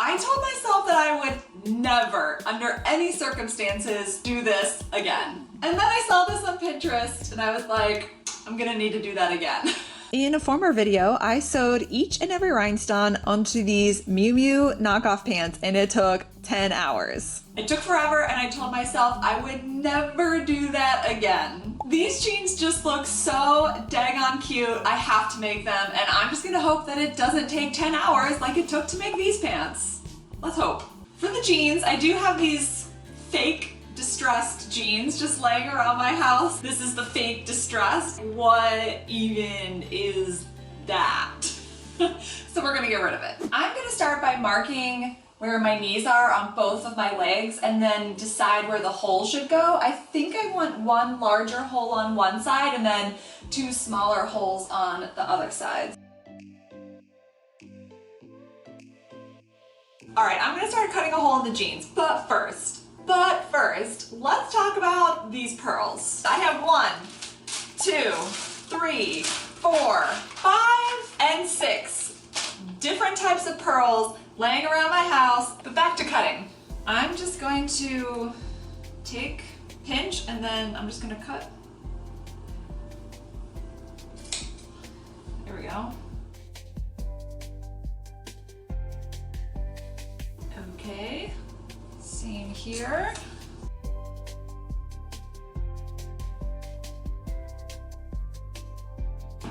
I told myself that I would never, under any circumstances, do this again. And then I saw this on Pinterest and I was like, I'm gonna need to do that again. In a former video, I sewed each and every rhinestone onto these Miu Miu knockoff pants and it took 10 hours. It took forever and I told myself I would never do that again. These jeans just look so daggone cute. I have to make them and I'm just gonna hope that it doesn't take 10 hours like it took to make these pants. Let's hope. For the jeans, I do have these fake distressed jeans just laying around my house. This is the fake distressed. What even is that? So we're gonna get rid of it. I'm gonna start by marking where my knees are on both of my legs and then decide where the hole should go. I think I want one larger hole on one side and then two smaller holes on the other side. All right, I'm gonna start cutting a hole in the jeans, but first, let's talk about these pearls. I have 1, 2, 3, 4, 5, and 6 different types of pearls laying around my house, but back to cutting. I'm just going to pinch, and then I'm just gonna cut. There we go. Okay, same here.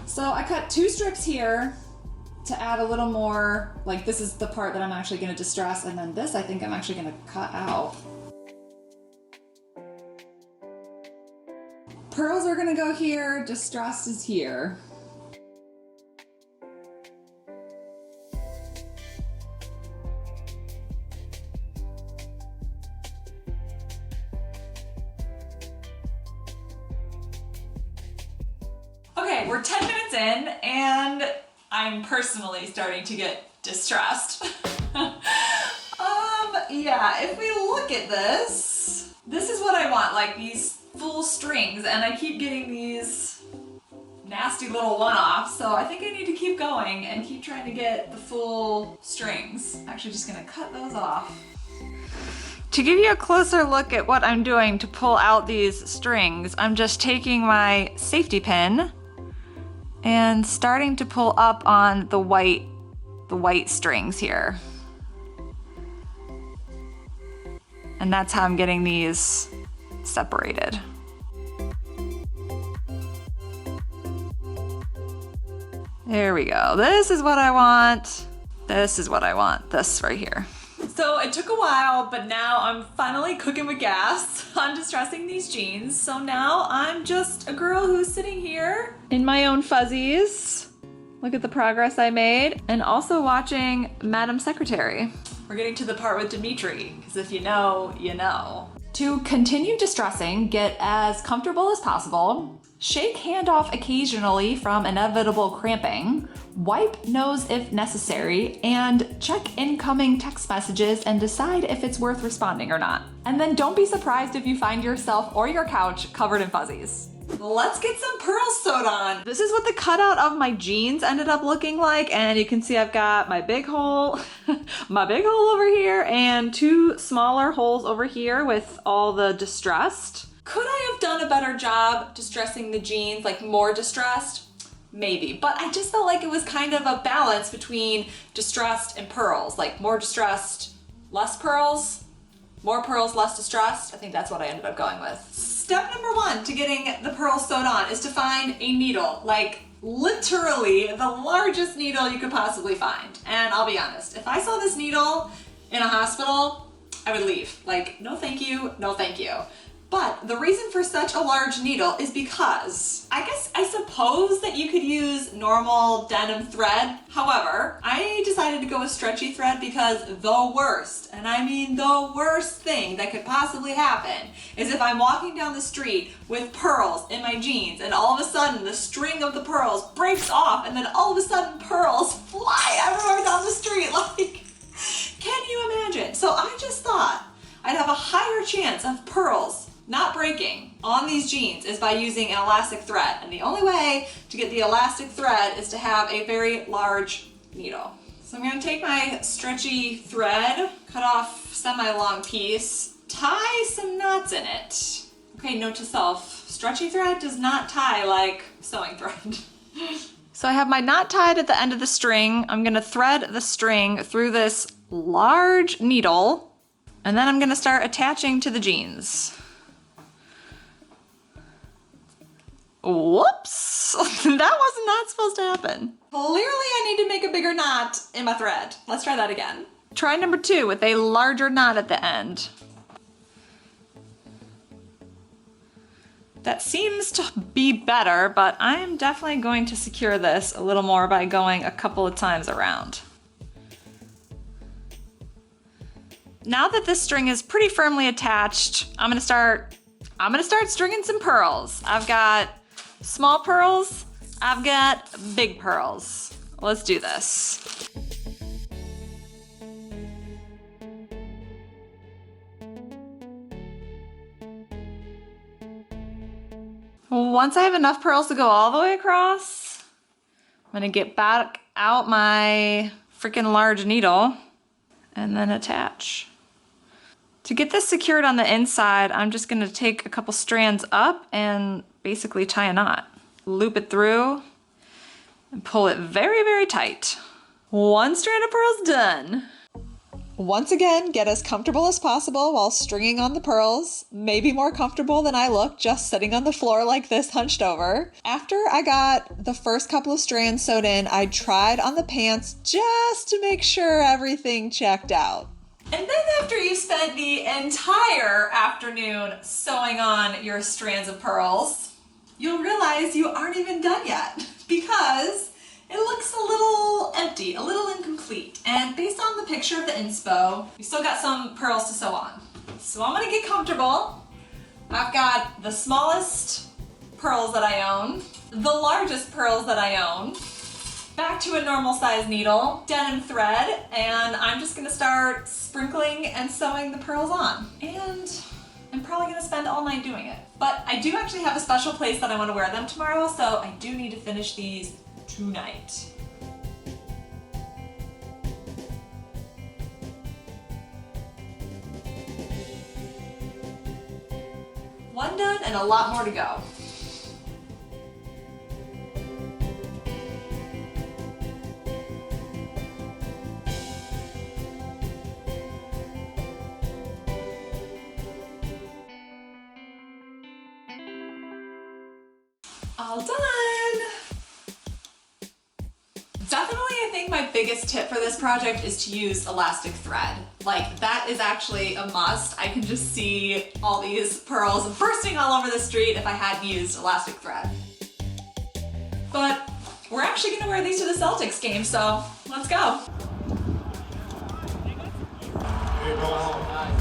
So I cut 2 strips here to add a little more, like this is the part that I'm actually gonna distress, and then this I think I'm actually gonna cut out. Pearls are gonna go here, distressed is here. Okay, we're 10 minutes in and I'm personally starting to get distressed. Yeah, if we look at this, this is what I want, like these full strings, and I keep getting these nasty little one-offs, so I think I need to keep going and keep trying to get the full strings. Actually just gonna cut those off. To give you a closer look at what I'm doing to pull out these strings, I'm just taking my safety pin and starting to pull up on the white strings here. And that's how I'm getting these separated. There we go. This is what I want. This is what I want. This right here. So it took a while, but now I'm finally cooking with gas on distressing these jeans. So now I'm just a girl who's sitting here in my own fuzzies. Look at the progress I made. And also watching Madam Secretary. We're getting to the part with Dimitri, because if you know, you know. To continue distressing, get as comfortable as possible. Shake hand off occasionally from inevitable cramping. Wipe nose if necessary, and check incoming text messages and decide if it's worth responding or not. And then don't be surprised if you find yourself or your couch covered in fuzzies. Let's get some pearls sewed on. This is what the cutout of my jeans ended up looking like, and you can see I've got my big hole, my big hole over here, and 2 smaller holes over here with all the distressed. Could I have done a better job distressing the jeans, like more distressed? Maybe, but I just felt like it was kind of a balance between distressed and pearls, like more distressed, less pearls, more pearls, less distressed. I think that's what I ended up going with. Step number 1 to getting the pearls sewed on is to find a needle, like literally the largest needle you could possibly find. And I'll be honest, if I saw this needle in a hospital, I would leave. Like, no thank you, no thank you. But the reason for such a large needle is because I suppose that you could use normal denim thread. However, I decided to go with stretchy thread because the worst, and I mean the worst thing that could possibly happen is if I'm walking down the street with pearls in my jeans and all of a sudden the string of the pearls breaks off and then all of a sudden pearls fly everywhere down the street. Like, can you imagine? So I just thought I'd have a higher chance of pearls not breaking on these jeans is by using an elastic thread. And the only way to get the elastic thread is to have a very large needle. So I'm gonna take my stretchy thread, cut off semi-long piece, tie some knots in it. Okay, note to self, stretchy thread does not tie like sewing thread. So I have my knot tied at the end of the string. I'm gonna thread the string through this large needle, and then I'm gonna start attaching to the jeans. Whoops, that was not supposed to happen. Clearly I need to make a bigger knot in my thread. Let's try that again. Try number 2 with a larger knot at the end. That seems to be better, but I am definitely going to secure this a little more by going a couple of times around. Now that this string is pretty firmly attached, I'm gonna start stringing some pearls. I've got small pearls, I've got big pearls. Let's do this. Once I have enough pearls to go all the way across, I'm gonna get back out my freaking large needle and then attach. To get this secured on the inside, I'm just gonna take a couple strands up and basically tie a knot. Loop it through and pull it very, very tight. One strand of pearls done. Once again, get as comfortable as possible while stringing on the pearls. Maybe more comfortable than I look just sitting on the floor like this hunched over. After I got the first couple of strands sewed in, I tried on the pants just to make sure everything checked out. And then after you've spent the entire afternoon sewing on your strands of pearls, you'll realize you aren't even done yet because it looks a little empty, a little incomplete. And based on the picture of the inspo, we still got some pearls to sew on. So I'm gonna get comfortable. I've got the smallest pearls that I own, the largest pearls that I own, back to a normal size needle, denim thread, and I'm just gonna start sprinkling and sewing the pearls on. And I'm probably gonna spend all night doing it. But I do actually have a special place that I wanna wear them tomorrow, so I do need to finish these tonight. One done and a lot more to go. All done! Definitely, I think my biggest tip for this project is to use elastic thread. Like, that is actually a must. I can just see all these pearls bursting all over the street if I hadn't used elastic thread. But we're actually gonna wear these to the Celtics game, so let's go. Hey, go home.